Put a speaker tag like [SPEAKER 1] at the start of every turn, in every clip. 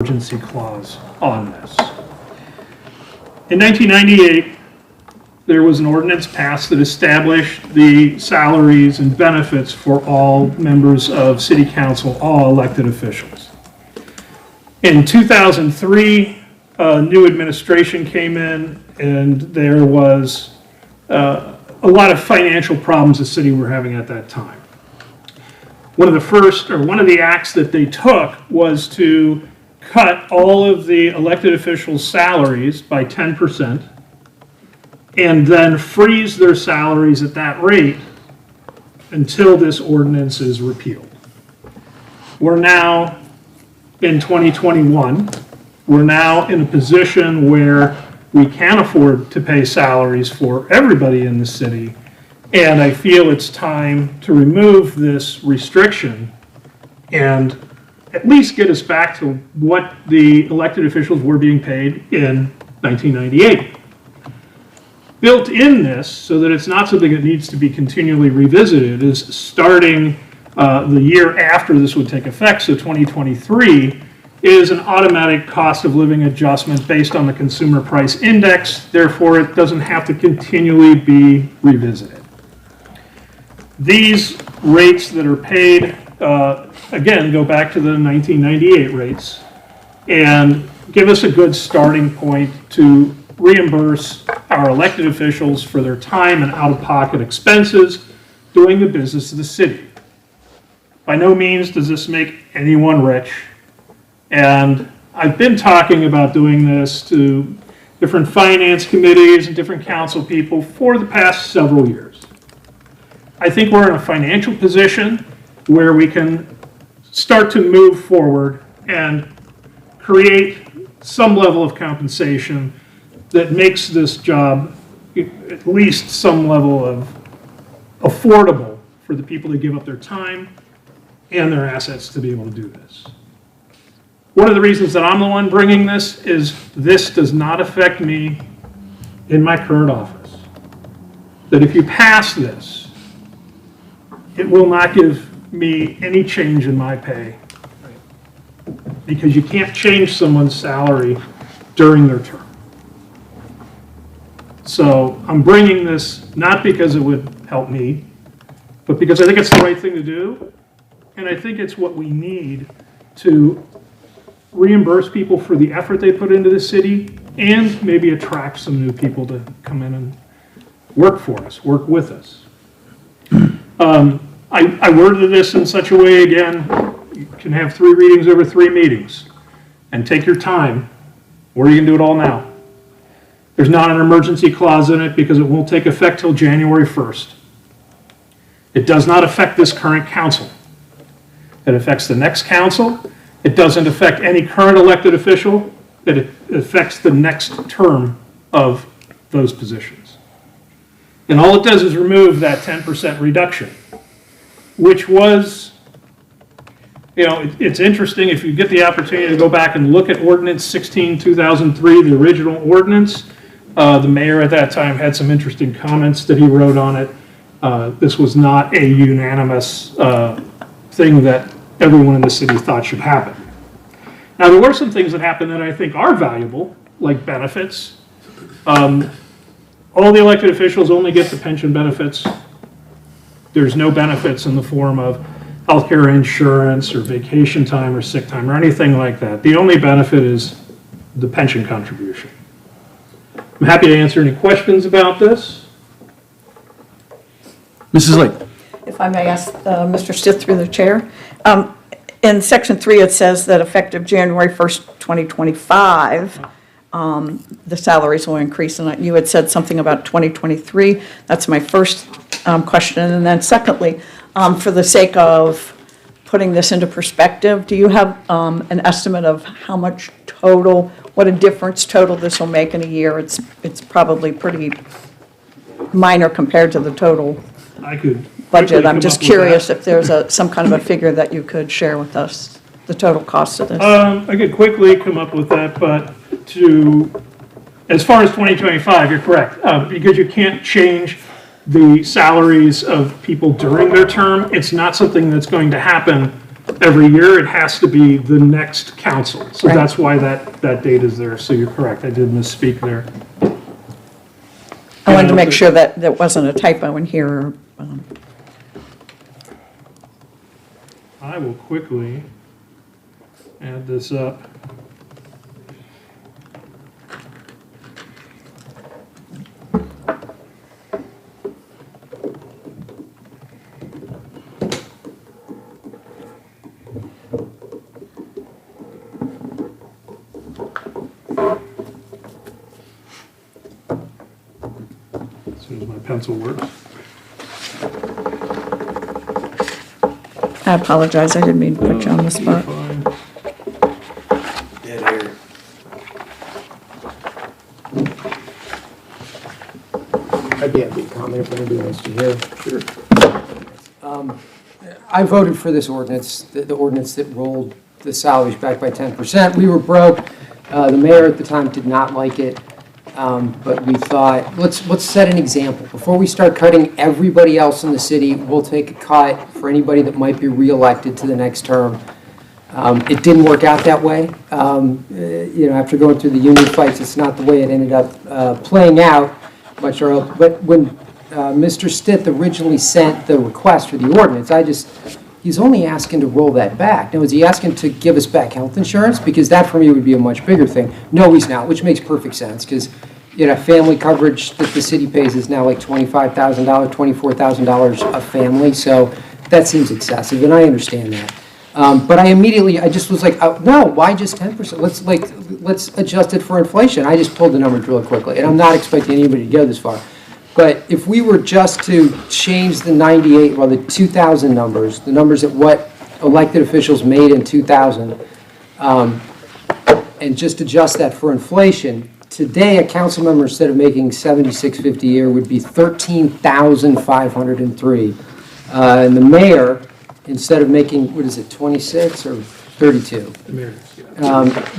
[SPEAKER 1] emergency clause on this. In 1998, there was an ordinance passed that established the salaries and benefits for all members of City Council, all elected officials. In 2003, a new administration came in, and there was a lot of financial problems the city were having at that time. One of the acts that they took was to cut all of the elected officials' salaries by 10%, and then freeze their salaries at that rate until this ordinance is repealed. We're now in 2021. We're now in a position where we can afford to pay salaries for everybody in the city, and I feel it's time to remove this restriction and at least get us back to what the elected officials were being paid in 1998. Built in this, so that it's not something that needs to be continually revisited, is starting the year after this would take effect, so 2023, is an automatic cost of living adjustment based on the consumer price index. Therefore, it doesn't have to continually be revisited. These rates that are paid, again, go back to the 1998 rates and give us a good starting point to reimburse our elected officials for their time and out-of-pocket expenses doing the business of the city. By no means does this make anyone rich, and I've been talking about doing this to different finance committees and different council people for the past several years. I think we're in a financial position where we can start to move forward and create some level of compensation that makes this job at least some level of affordable for the people that give up their time and their assets to be able to do this. One of the reasons that I'm the one bringing this is this does not affect me in my current office. That if you pass this, it will not give me any change in my pay, because you can't change someone's salary during their term. So I'm bringing this not because it would help me, but because I think it's the right thing to do, and I think it's what we need to reimburse people for the effort they put into the city and maybe attract some new people to come in and work for us, work with us. I worded this in such a way, again, you can have 3 readings over 3 meetings and take your time, or you can do it all now. There's not an emergency clause in it because it won't take effect till January 1st. It does not affect this current council. It affects the next council. It doesn't affect any current elected official. It affects the next term of those positions. And all it does is remove that 10% reduction, which was, it's interesting if you get the opportunity to go back and look at Ordinance 16/2003, the original ordinance. The mayor at that time had some interesting comments that he wrote on it. This was not a unanimous thing that everyone in the city thought should happen. Now, there were some things that happened that I think are valuable, like benefits. All the elected officials only get the pension benefits. There's no benefits in the form of healthcare insurance or vacation time or sick time or anything like that. The only benefit is the pension contribution. I'm happy to answer any questions about this.
[SPEAKER 2] Mrs. Lake.
[SPEAKER 3] If I may ask Mr. Stith through the chair. In section 3, it says that effective January 1st, 2025, the salaries will increase. And you had said something about 2023. That's my first question. And then secondly, for the sake of putting this into perspective, do you have an estimate of how much total, what a difference total this will make in a year? It's probably pretty minor compared to the total budget. I'm just curious if there's some kind of a figure that you could share with us, the total cost of this.
[SPEAKER 1] I could quickly come up with that, but as far as 2025, you're correct, because you can't change the salaries of people during their term. It's not something that's going to happen every year. It has to be the next council. So
[SPEAKER 3] Right.
[SPEAKER 1] that's why that date is there. So you're correct. I did misspeak there.
[SPEAKER 3] I wanted to make sure that there wasn't a typo in here.
[SPEAKER 1] I will quickly add this up. As soon as my pencil works.
[SPEAKER 3] I apologize, I didn't mean to put you on the spot.
[SPEAKER 1] Fine.
[SPEAKER 2] Dead air. I'd be happy to comment if anybody wants to hear. Sure. I voted for this ordinance, the ordinance that rolled the salaries back by 10%. We were broke. The mayor at the time did not like it, but we thought, let's set an example. Before we start cutting everybody else in the city, we'll take a cut for anybody that might be reelected to the next term. It didn't work out that way. After going through the union fights, it's not the way it ended up playing out. But when Mr. Stith originally sent the request for the ordinance, he's only asking to roll that back. Now, is he asking to give us back health insurance? Because that for me would be a much bigger thing. No, he's not, which makes perfect sense, because family coverage that the city pays is now like $25,000, $24,000 a family, so that seems excessive, and I understand that. But I just was like, no, why just 10%? Let's adjust it for inflation. I just pulled the numbers really quickly, and I'm not expecting anybody to go this far. But if we were just to change the 2000 numbers, the numbers that what elected officials made in 2000, and just adjust that for inflation, today a council member, instead of making $76.50 a year, would be $13,503. And the mayor, instead of making, 26 or 32?
[SPEAKER 1] The mayor, yeah.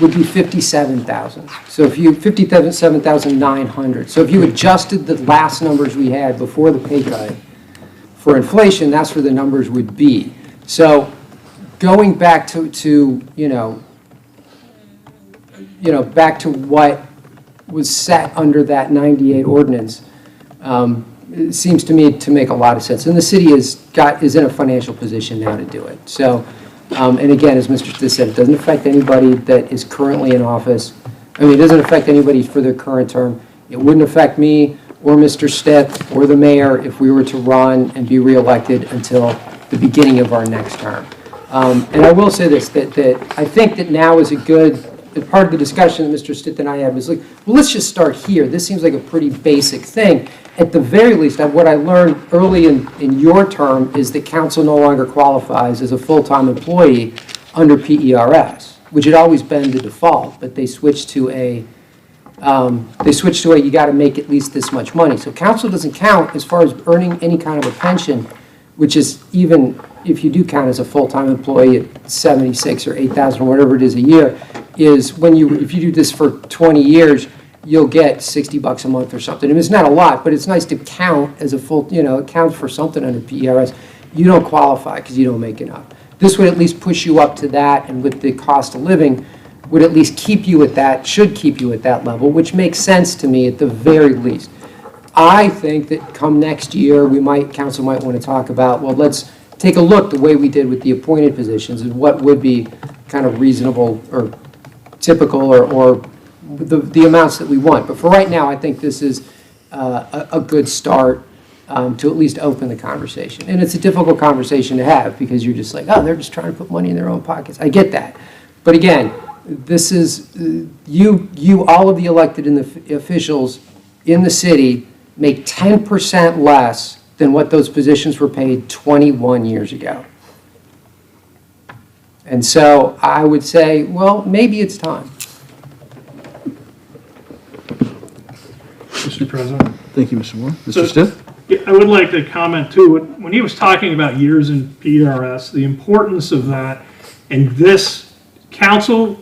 [SPEAKER 2] Would be 57,000. So if you, 57,900. So if you adjusted the last numbers we had before the pay cut for inflation, that's where the numbers would be. So going back to back to what was set under that 98 ordinance, it seems to me to make a lot of sense. And the city is in a financial position now to do it. So, and again, as Mr. Stith said, it doesn't affect anybody that is currently in office. I mean, it doesn't affect anybody for their current term. It wouldn't affect me or Mr. Stith or the mayor if we were to run and be reelected until the beginning of our next term. And I will say this, that I think that now is a good, part of the discussion that Mr. Stith and I had was like, well, let's just start here. This seems like a pretty basic thing. At the very least, what I learned early in your term is that council no longer qualifies as a full-time employee under PERS, which had always been the default, but they switched to a you got to make at least this much money. So council doesn't count as far as earning any kind of a pension, which is even if you do count as a full-time employee at 76 or 8,000 or whatever it is a year, is if you do this for 20 years, you'll get $60 a month or something. And it's not a lot, but it's nice to count as a full, it counts for something under PERS. You don't qualify because you don't make enough. This would at least push you up to that, and with the cost of living, would at least keep you at that, should keep you at that level, which makes sense to me at the very least. I think that come next year, council might want to talk about, well, let's take a look the way we did with the appointed positions and what would be kind of reasonable or typical or the amounts that we want. But for right now, I think this is a good start to at least open the conversation. And it's a difficult conversation to have because you're just like, oh, they're just trying to put money in their own pockets. I get that. But again, this is, all of the elected officials in the city make 10% less than what those positions were paid 21 years ago. And so I would say, well, maybe it's time.
[SPEAKER 1] Mr. President.
[SPEAKER 4] Thank you, Mr. Moore.
[SPEAKER 1] So-
[SPEAKER 4] Mr. Stith?
[SPEAKER 1] Yeah, I would like to comment too, when he was talking about years in PRS, the importance of that, and this council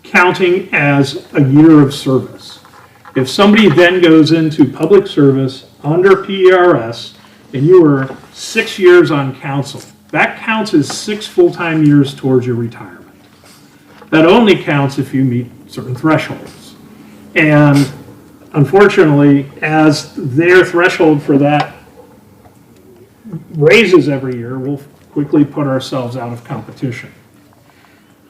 [SPEAKER 1] counting as a year of service. If somebody then goes into public service under PRS, and you were 6 years on council, That counts as 6 full-time years towards your retirement. That only counts if you meet certain thresholds. And unfortunately, as their threshold for that raises every year, we'll quickly put ourselves out of competition.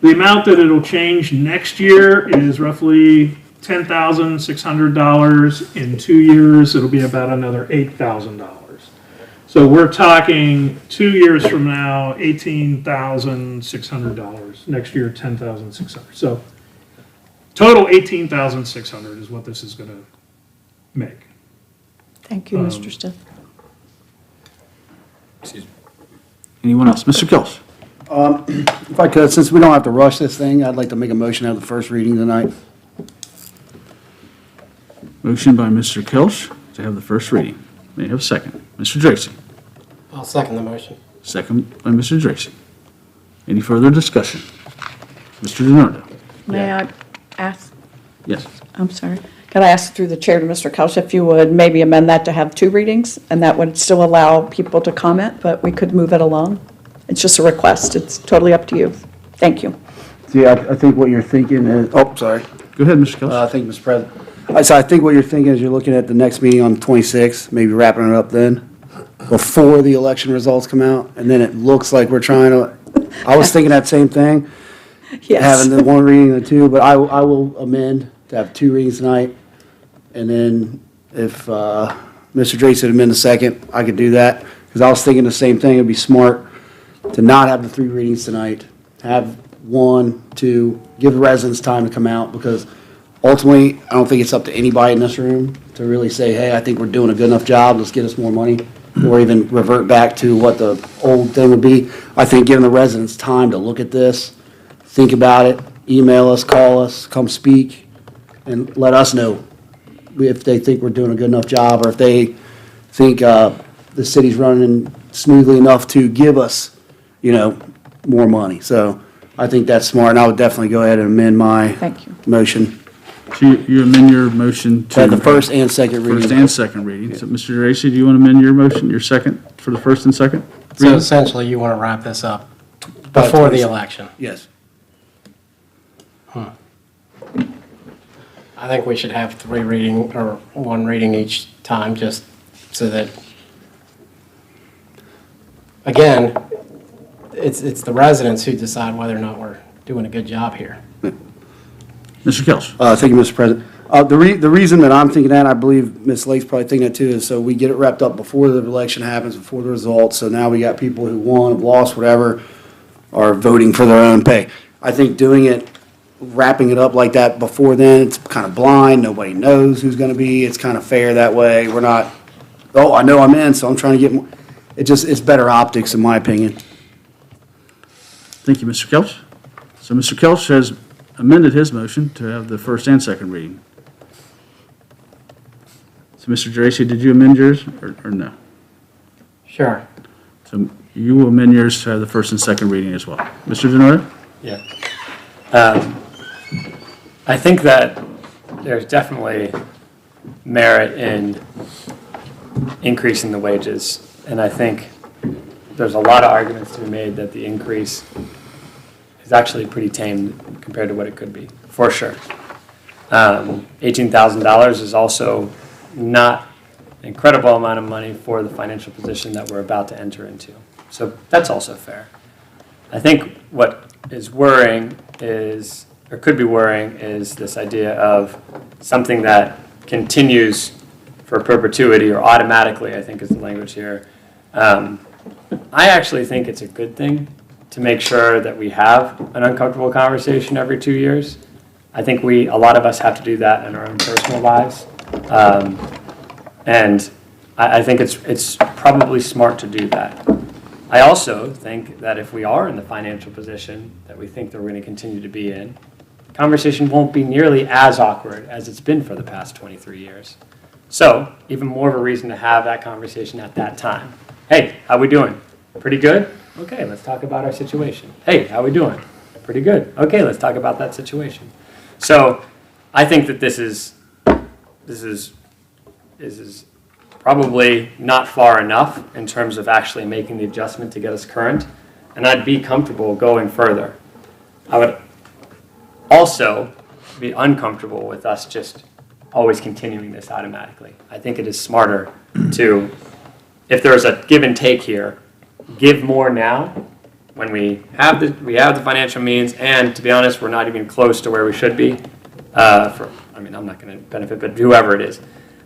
[SPEAKER 1] The amount that it'll change next year is roughly $10,600. In 2 years, it'll be about another $8,000. So we're talking 2 years from now, $18,600. Next year, $10,600. So total $18,600 is what this is going to make.
[SPEAKER 3] Thank you, Mr. Stith.
[SPEAKER 4] Anyone else? Mr. Kelch?
[SPEAKER 5] If I could, since we don't have to rush this thing, I'd like to make a motion to have the first reading tonight.
[SPEAKER 4] Motion by Mr. Kelch to have the first reading. May I have a second? Mr. Dracy?
[SPEAKER 2] I'll second the motion.
[SPEAKER 4] Second by Mr. Dracy. Any further discussion? Mr. DiNardo?
[SPEAKER 3] May I ask,
[SPEAKER 4] Yes.
[SPEAKER 3] I'm sorry, could I ask through the chair to Mr. Couch if you would maybe amend that to have 2 readings? And that would still allow people to comment, but we could move it along. It's just a request. It's totally up to you. Thank you.
[SPEAKER 5] See, I think what you're thinking is, oh, sorry.
[SPEAKER 4] Go ahead, Mr. Kelch.
[SPEAKER 5] Thank you, Mr. President. I think what you're thinking is you're looking at the next meeting on the 26th, maybe wrapping it up then, before the election results come out, and then it looks like we're trying to, I was thinking that same thing,
[SPEAKER 3] Yes.
[SPEAKER 5] having the 1 reading and the 2, but I will amend to have 2 readings tonight, and then if Mr. Dracy would amend the second, I could do that, because I was thinking the same thing. It'd be smart to not have the 3 readings tonight, have 1, 2, give the residents time to come out, because ultimately, I don't think it's up to anybody in this room to really say, hey, I think we're doing a good enough job, let's get us more money, or even revert back to what the old thing would be. I think giving the residents time to look at this, think about it, email us, call us, come speak, and let us know if they think we're doing a good enough job, or if they think the city's running smoothly enough to give us, more money. So I think that's smart, and I would definitely go ahead and amend my
[SPEAKER 3] Thank you.
[SPEAKER 5] motion
[SPEAKER 4] So you amend your motion
[SPEAKER 5] to
[SPEAKER 4] to
[SPEAKER 5] have the first and second
[SPEAKER 4] first
[SPEAKER 5] reading.
[SPEAKER 4] and second reading. So, Mr. Dracy, do you want to amend your motion, your second, for the first and second?
[SPEAKER 6] So
[SPEAKER 4] reading?
[SPEAKER 6] essentially, you want to wrap this up before the election.
[SPEAKER 5] Yes.
[SPEAKER 6] I think we should have 3 reading, or 1 reading each time, just so that, again, it's the residents who decide whether or not we're doing a good job here.
[SPEAKER 4] Mr. Kelch?
[SPEAKER 5] Thank you, Mr. President. The reason that I'm thinking that, I believe Ms. Lake's probably thinking that too, is so we get it wrapped up before the election happens, before the results. So now we got people who won, have lost, whatever, are voting for their own pay. I think doing it, wrapping it up like that before then, it's kind of blind. Nobody knows who's going to be. It's kind of fair that way. We're not, oh, I know I'm in, so I'm trying to get more. It's better optics, in my opinion.
[SPEAKER 4] Thank you, Mr. Kelch. So Mr. Kelch has amended his motion to have the first and second reading. So, Mr. Dracy, did you amend yours, or no?
[SPEAKER 6] Sure.
[SPEAKER 4] So you will amend yours to have the first and second reading as well. Mr. DiNardo?
[SPEAKER 7] Yeah. I think that there's definitely merit in increasing the wages, and I think there's a lot of arguments to be made that the increase is actually pretty tame compared to what it could be, for sure. $18,000 is also not an incredible amount of money for the financial position that we're about to enter into. So that's also fair. I think what is worrying is, or could be worrying, is this idea of something that continues for perpetuity or automatically, I think is the language here. I actually think it's a good thing to make sure that we have an uncomfortable conversation every 2 years. I think a lot of us have to do that in our own personal lives. And I think it's probably smart to do that. I also think that if we are in the financial position that we think that we're going to continue to be in, the conversation won't be nearly as awkward as it's been for the past 23 years. So, even more of a reason to have that conversation at that time. Hey, how we doing? Pretty good? Okay, let's talk about our situation. Hey, how we doing? Pretty good. Okay, let's talk about that situation. So, I think that this is probably not far enough in terms of actually making the adjustment to get us current, and I'd be comfortable going further. I would also be uncomfortable with us just always continuing this automatically. I think it is smarter to, if there's a give and take here, give more now when we have the financial means, and to be honest, we're not even close to where we should be. I'm not going to benefit, but whoever it is.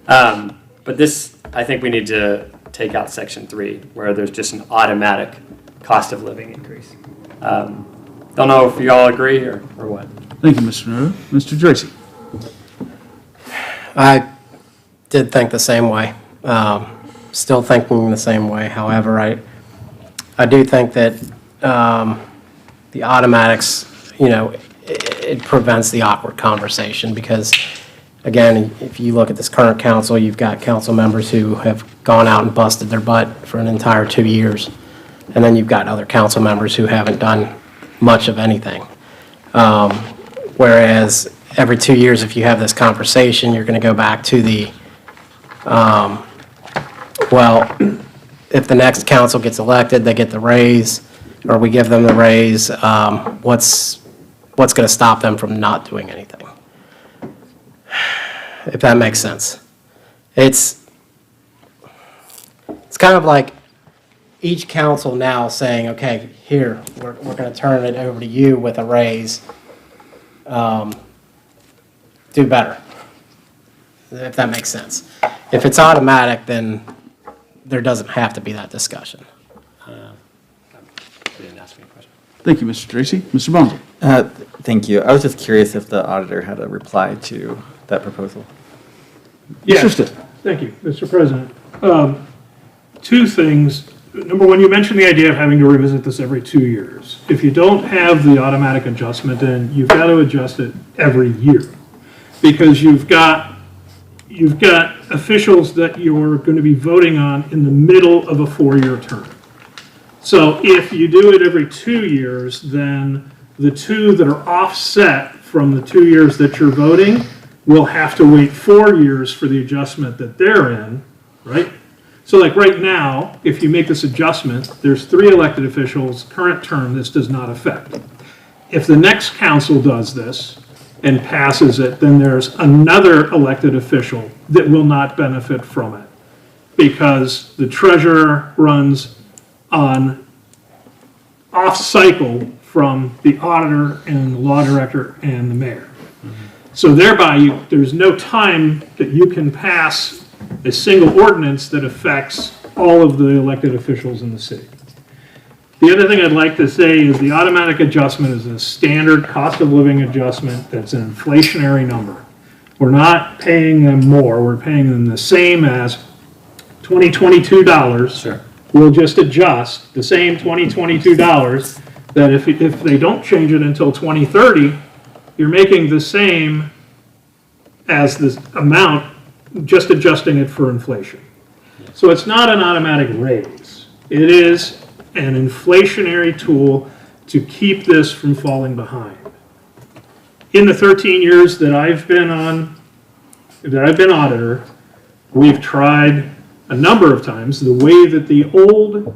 [SPEAKER 7] But this, I think we need to take out section 3, where there's just an automatic cost of living increase. Don't know if you all agree or what.
[SPEAKER 4] Thank you, Mr. Noto. Mr. Tracy?
[SPEAKER 6] I did think the same way. Still thinking the same way. However, I do think that the automatics, it prevents the awkward conversation because, again, if you look at this current council, you've got council members who have gone out and busted their butt for an entire 2 years. And then you've got other council members who haven't done much of anything. Whereas every 2 years, if you have this conversation, you're going to go back to the, if the next council gets elected, they get the raise, or we give them the raise, what's going to stop them from not doing anything? If that makes sense. It's kind of like each council now saying, okay, here, we're going to turn it over to you with a raise. Do better, if that makes sense. If it's automatic, then there doesn't have to be that discussion.
[SPEAKER 7] You didn't ask me a question.
[SPEAKER 4] Thank you, Mr. Tracy. Mr. Bonzo?
[SPEAKER 8] Thank you. I was just curious if the auditor had a reply to that proposal.
[SPEAKER 1] Yes,
[SPEAKER 4] Mr. Stitt?
[SPEAKER 1] thank you, Mr. President. 2 things. Number one, you mentioned the idea of having to revisit this every 2 years. If you don't have the automatic adjustment in, you've got to adjust it every year. Because you've got officials that you're going to be voting on in the middle of a 4-year term. So if you do it every 2 years, then the 2 that are offset from the 2 years that you're voting will have to wait 4 years for the adjustment that they're in, right? So like right now, if you make this adjustment, there's 3 elected officials, current term, this does not affect. If the next council does this and passes it, then there's another elected official that will not benefit from it because the treasurer runs on off cycle from the auditor and the law director and the mayor. So thereby, there's no time that you can pass a single ordinance that affects all of the elected officials in the city. The other thing I'd like to say is the automatic adjustment is a standard cost of living adjustment that's an inflationary number. We're not paying them more, we're paying them the same as $2022.
[SPEAKER 7] Sure.
[SPEAKER 1] We'll just adjust the same $2022 that if they don't change it until 2030, you're making the same as this amount, just adjusting it for inflation. So it's not an automatic raise. It is an inflationary tool to keep this from falling behind. In the 13 years that I've been auditor, we've tried a number of times the way that the old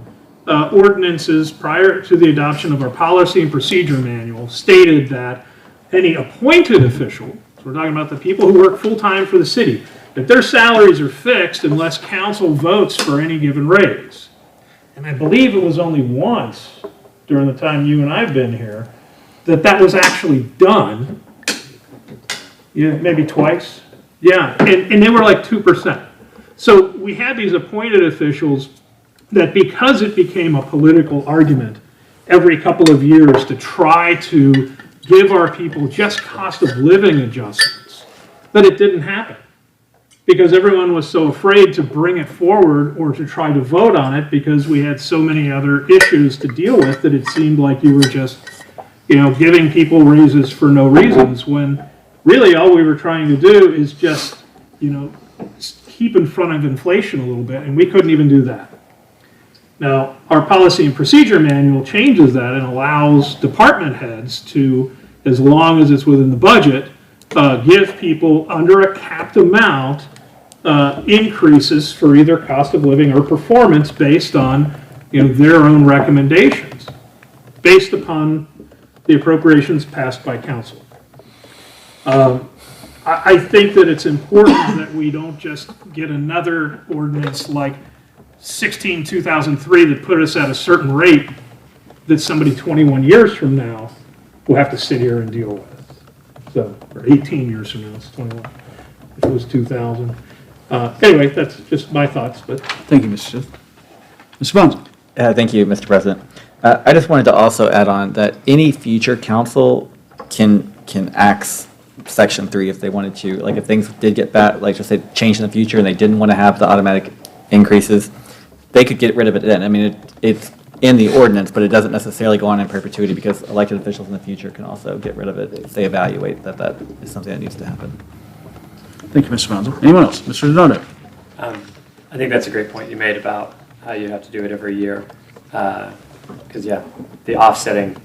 [SPEAKER 1] ordinances prior to the adoption of our policy and procedure manual stated that any appointed official, so we're talking about the people who work full-time for the city, that their salaries are fixed unless council votes for any given raise. And I believe it was only once during the time you and I have been here that was actually done. Yeah, maybe twice. Yeah, and they were like 2%. So we had these appointed officials that because it became a political argument every couple of years to try to give our people just cost of living adjustments, that it didn't happen. Because everyone was so afraid to bring it forward or to try to vote on it because we had so many other issues to deal with that it seemed like you were just, giving people raises for no reasons when really all we were trying to do is just, keep in front of inflation a little bit, and we couldn't even do that. Now, our policy and procedure manual changes that and allows department heads to, as long as it's within the budget, give people under a capped amount increases for either cost of living or performance based on, their own recommendations, based upon the appropriations passed by council. I think that it's important that we don't just get another ordinance like 16/2003 that put us at a certain rate that somebody 21 years from now will have to sit here and deal with. So, or 18 years from now, it's 21. If it was 2000. Anyway, that's just my thoughts, but.
[SPEAKER 4] Thank you, Mr. Stith. Mr. Bonzo?
[SPEAKER 8] Thank you, Mr. President. I just wanted to also add on that any future council can axe Section 3 if they wanted to. Like if things did get bad, like just say change in the future and they didn't want to have the automatic increases, they could get rid of it then. I mean, it's in the ordinance, but it doesn't necessarily go on in perpetuity because elected officials in the future can also get rid of it if they evaluate that that is something that needs to happen.
[SPEAKER 4] Thank you, Mr. Bonzo. Anyone else? Mr. Donato?
[SPEAKER 7] I think that's a great point you made about how you have to do it every year. Because, the offsetting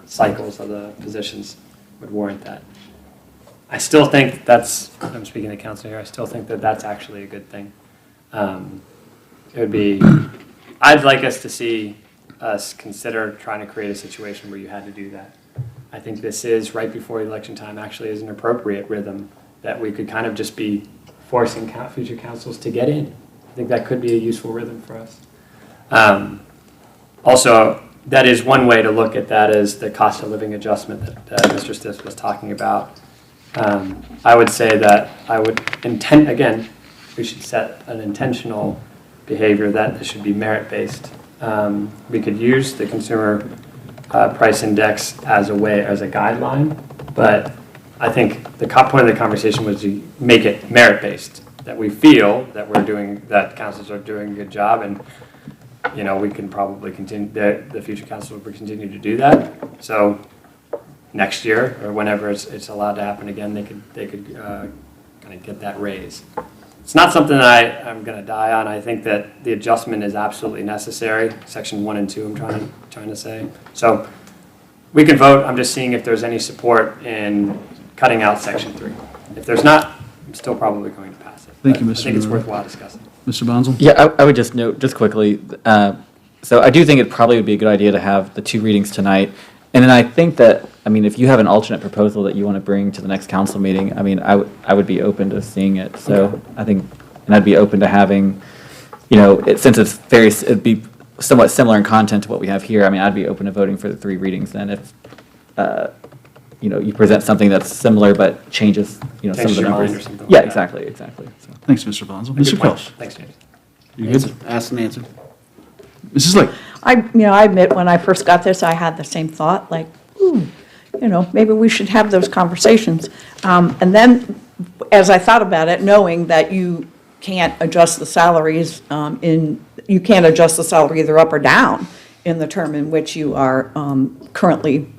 [SPEAKER 7] cycles of the positions would warrant that. I still think I'm speaking to council here, I still think that that's actually a good thing. It would be, I'd like us to see us consider trying to create a situation where you had to do that. I think this is, right before election time, actually is an appropriate rhythm that we could kind of just be forcing future councils to get in. I think that could be a useful rhythm for us. Also, that is one way to look at that as the cost of living adjustment that Mr. Stith was talking about. I would say that again, we should set an intentional behavior that this should be merit-based. We could use the consumer price index as a guideline, but I think the point of the conversation was to make it merit-based, that we feel that that councils are doing a good job, and we can probably continue, the future council will continue to do that. So next year or whenever it's allowed to happen again, they could kind of get that raise. It's not something that I'm going to die on. I think that the adjustment is absolutely necessary. Section 1 and 2, I'm trying to say. So we can vote. I'm just seeing if there's any support in cutting out Section 3. If there's not, I'm still probably going to pass it.
[SPEAKER 4] Thank you,
[SPEAKER 7] But
[SPEAKER 4] Mr.
[SPEAKER 7] I think it's
[SPEAKER 4] Rivera.
[SPEAKER 7] worthwhile discussing.
[SPEAKER 4] Mr. Bonzo?
[SPEAKER 8] Yeah, I would just note, just quickly, so I do think it probably would be a good idea to have the 2 readings tonight. And then I think that, if you have an alternate proposal that you want to bring to the next council meeting, I would be open to seeing it. So I think, and I'd be open to having, since it'd be somewhat similar in content to what we have here, I'd be open to voting for the 3 readings then if, you present something that's similar but changes, some of the
[SPEAKER 7] Changes your mind
[SPEAKER 8] numbers.
[SPEAKER 7] or something
[SPEAKER 8] Yeah,
[SPEAKER 7] like that.
[SPEAKER 8] exactly. So.
[SPEAKER 4] Thanks, Mr. Bonzo.
[SPEAKER 7] Good
[SPEAKER 4] Mr.
[SPEAKER 7] point.
[SPEAKER 4] Kelch?
[SPEAKER 7] Thanks, James.
[SPEAKER 4] You good?
[SPEAKER 5] Asked and answered.
[SPEAKER 4] Mrs. Lake?
[SPEAKER 3] I admit, when I first got this, I had the same thought, like, maybe we should have those conversations. And then, as I thought about it, knowing that you can't adjust the salaries you can't adjust the salary either up or down in the term in which you are currently,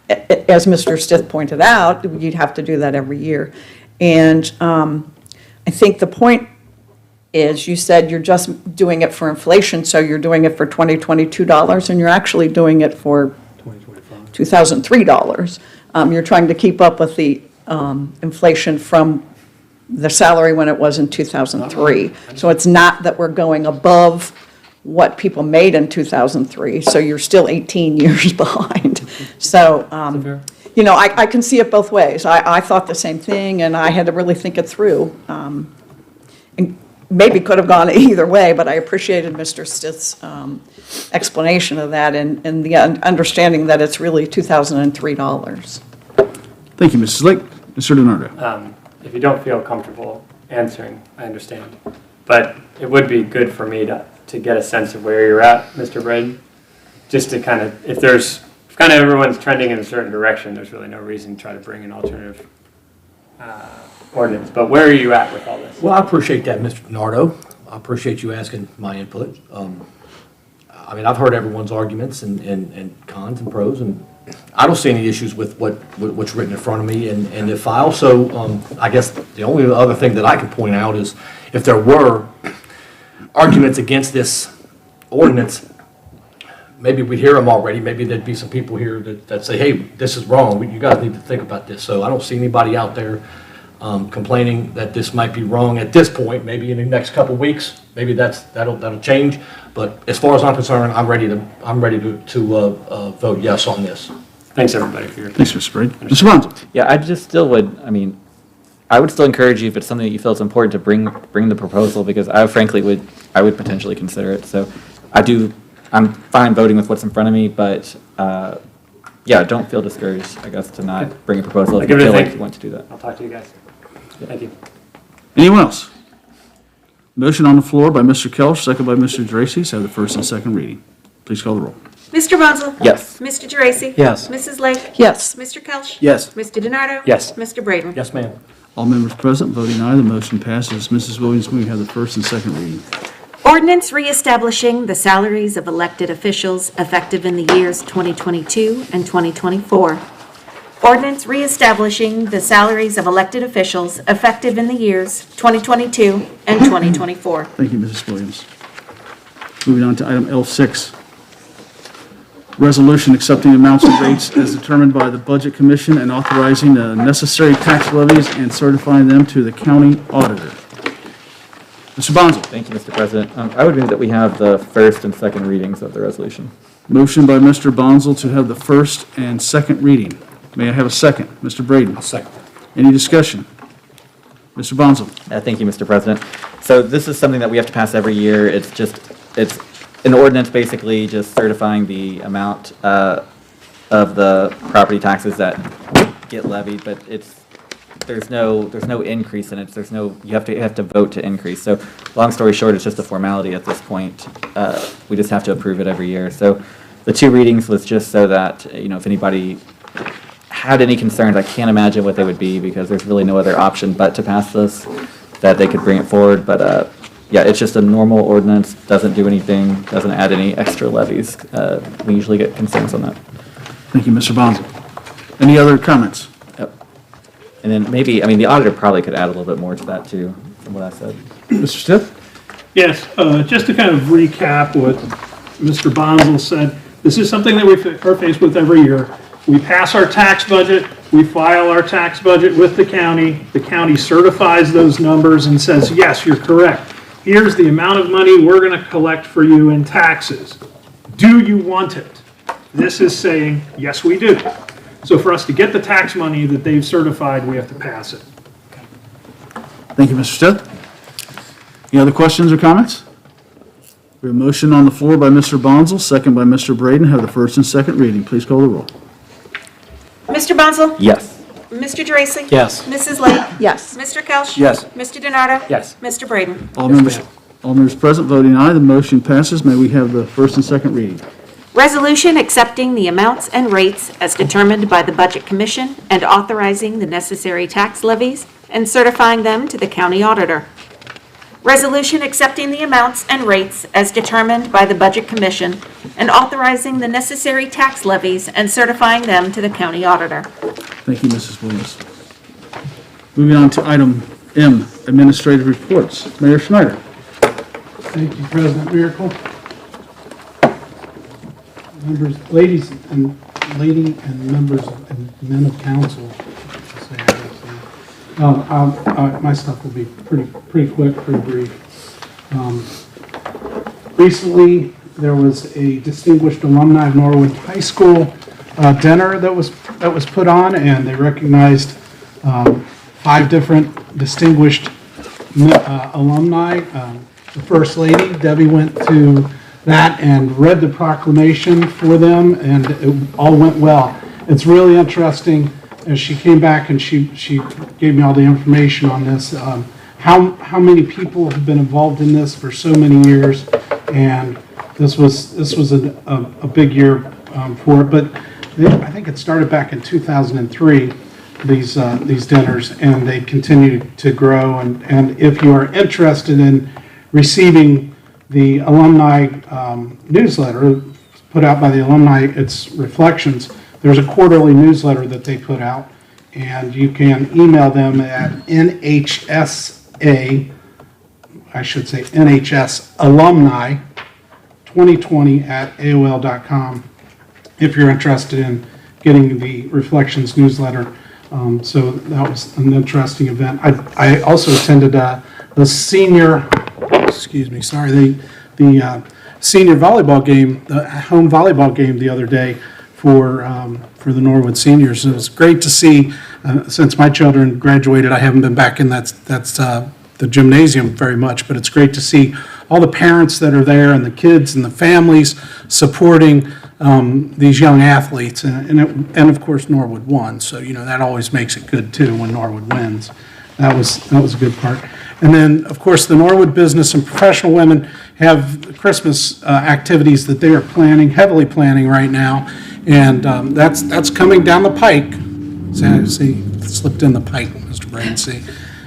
[SPEAKER 3] as Mr. Stith pointed out, you'd have to do that every year. And I think the point is, you said you're just doing it for inflation, so you're doing it for $2022, and you're actually doing it for $2003. You're trying to keep up with the inflation from the salary when it was in 2003. So it's not that we're going above what people made in 2003, so you're still 18 years behind. So, I can see it both ways. I thought the same thing, and I had to really think it through. And maybe could have gone either way, but I appreciated Mr. Stith's explanation of that and the understanding that it's really $2,003.
[SPEAKER 4] Thank you, Mrs. Lake. Mr. Donato?
[SPEAKER 7] If you don't feel comfortable answering, I understand. But it would be good for me to get a sense of where you're at, Mr. Braden, just to kind of, if everyone's trending in a certain direction, there's really no reason to try to bring an alternative ordinance. But where are you at with all this?
[SPEAKER 9] Well, I appreciate that, Mr. Bernardo. I appreciate you asking my input. I've heard everyone's arguments and cons and pros, and I don't see any issues with what's written in front of me. And if I also, I guess the only other thing that I can point out is if there were arguments against this ordinance, maybe we'd hear them already. Maybe there'd be some people here that say, hey, this is wrong. You guys need to think about this. So I don't see anybody out there complaining that this might be wrong at this point, maybe in the next couple weeks, maybe that'll change. But as far as I'm concerned, I'm ready to vote yes on this.
[SPEAKER 7] Thanks, everybody, for your.
[SPEAKER 4] Thanks, Mr. Brady. Mr. Bonzo?
[SPEAKER 8] Yeah, I just still would, I mean, I would still encourage you, if it's something that you feel is important, to bring the proposal, because I frankly I would potentially consider it. So I'm fine voting with what's in front of me, but, yeah, don't feel discouraged, I guess, to not bring a proposal if you
[SPEAKER 7] Give it a
[SPEAKER 8] feel like
[SPEAKER 7] think.
[SPEAKER 8] you want to do that.
[SPEAKER 7] I'll talk to you guys. Thank you.
[SPEAKER 4] Anyone else? Motion on the floor by Mr. Kelch, second by Mr. Dracy, to have the first and second reading. Please call the roll.
[SPEAKER 10] Mr. Bonzo?
[SPEAKER 8] Yes.
[SPEAKER 10] Mr. Geraci?
[SPEAKER 6] Yes.
[SPEAKER 10] Mrs. Lake?
[SPEAKER 3] Yes.
[SPEAKER 10] Mr. Kelch?
[SPEAKER 5] Yes.
[SPEAKER 10] Mr. DiNardo?
[SPEAKER 7] Yes.
[SPEAKER 10] Mr. Braden?
[SPEAKER 9] Yes, ma'am.
[SPEAKER 4] All members present voting aye, the motion passes. Mrs. Williams, we have the first and second reading.
[SPEAKER 10] Ordinance reestablishing the salaries of elected officials effective in the years 2022 and 2024. Ordinance reestablishing the salaries of elected officials effective in the years 2022 and 2024.
[SPEAKER 4] Thank you, Mrs. Williams. Moving on to item L6. Resolution accepting amounts and rates as determined by the Budget Commission and authorizing the necessary tax levies and certifying them to the county auditor. Mr. Bonzo.
[SPEAKER 8] Thank you, Mr. President. I would move that we have the first and second readings of the resolution.
[SPEAKER 4] Motion by Mr. Bonzo to have the first and second reading. May I have a second? Mr. Braden.
[SPEAKER 9] Second.
[SPEAKER 4] Any discussion? Mr. Bonzo.
[SPEAKER 8] Thank you, Mr. President. So this is something that we have to pass every year. It's an ordinance basically just certifying the amount of the property taxes that get levied, but there's no increase in it. You have to vote to increase. So long story short, it's just a formality at this point. We just have to approve it every year. So the two readings was just so that, if anybody had any concerns, I can't imagine what they would be, because there's really no other option but to pass this, that they could bring it forward. But yeah, it's just a normal ordinance, doesn't do anything, doesn't add any extra levies. We usually get concerns on that.
[SPEAKER 4] Thank you, Mr. Bonzo. Any other comments?
[SPEAKER 8] Yep. And then maybe, the auditor probably could add a little bit more to that too, from what I said.
[SPEAKER 4] Mr. Stiff?
[SPEAKER 1] Yes, just to kind of recap what Mr. Bonzel said, this is something that we are faced with every year. We pass our tax budget, we file our tax budget with the county certifies those numbers and says, yes, you're correct. Here's the amount of money we're going to collect for you in taxes. Do you want it? This is saying, yes, we do. So for us to get the tax money that they've certified, we have to pass it.
[SPEAKER 4] Thank you, Mr. Stiff. Any other questions or comments? We have a motion on the floor by Mr. Bonzel, second by Mr. Braden. Have the first and second reading. Please call the roll.
[SPEAKER 10] Mr. Bonzo?
[SPEAKER 8] Yes.
[SPEAKER 10] Mr. Geraci?
[SPEAKER 6] Yes.
[SPEAKER 10] Mrs. Lake?
[SPEAKER 3] Yes.
[SPEAKER 10] Mr. Kelch?
[SPEAKER 5] Yes.
[SPEAKER 10] Mr. DiNardo?
[SPEAKER 7] Yes.
[SPEAKER 10] Mr. Braden?
[SPEAKER 4] All members present voting aye, the motion passes. May we have the first and second reading?
[SPEAKER 10] Resolution accepting the amounts and rates as determined by the Budget Commission and authorizing the necessary tax levies and certifying them to the county auditor. Resolution accepting the amounts and rates as determined by the Budget Commission and authorizing the necessary tax levies and certifying them to the county auditor.
[SPEAKER 4] Thank you, Mrs. Williams. Moving on to item M, administrative reports. Mayor Schneider.
[SPEAKER 11] Thank you, President Miracle. Members, ladies and members and men of council. My stuff will be pretty quick, pretty brief. Recently, there was a distinguished alumni of Norwood High School dinner that was put on, and they recognized 5 different distinguished alumni. The First Lady, Debbie, went to that and read the proclamation for them, and it all went well. It's really interesting, as she came back and she gave me all the information on this, how many people have been involved in this for so many years, and this was a big year for it. But I think it started back in 2003. These dinners, and they continue to grow. And if you are interested in receiving the alumni newsletter put out by the alumni, it's Reflections. There's a quarterly newsletter that they put out, and you can email them at nhsalumni2020@aol.com if you're interested in getting the Reflections newsletter. So that was an interesting event. I also attended the senior, the senior volleyball game, the home volleyball game the other day for the Norwood seniors. It was great to see, since my children graduated, I haven't been back in the gymnasium very much, but it's great to see all the parents that are there and the kids and the families supporting these young athletes. And of course, Norwood won, so, that always makes it good too when Norwood wins. That was a good part. And then, of course, the Norwood Business and Professional Women have Christmas activities that they are heavily planning right now. And that's coming down the pike. See, slipped in the pike, Mr. Braden, see.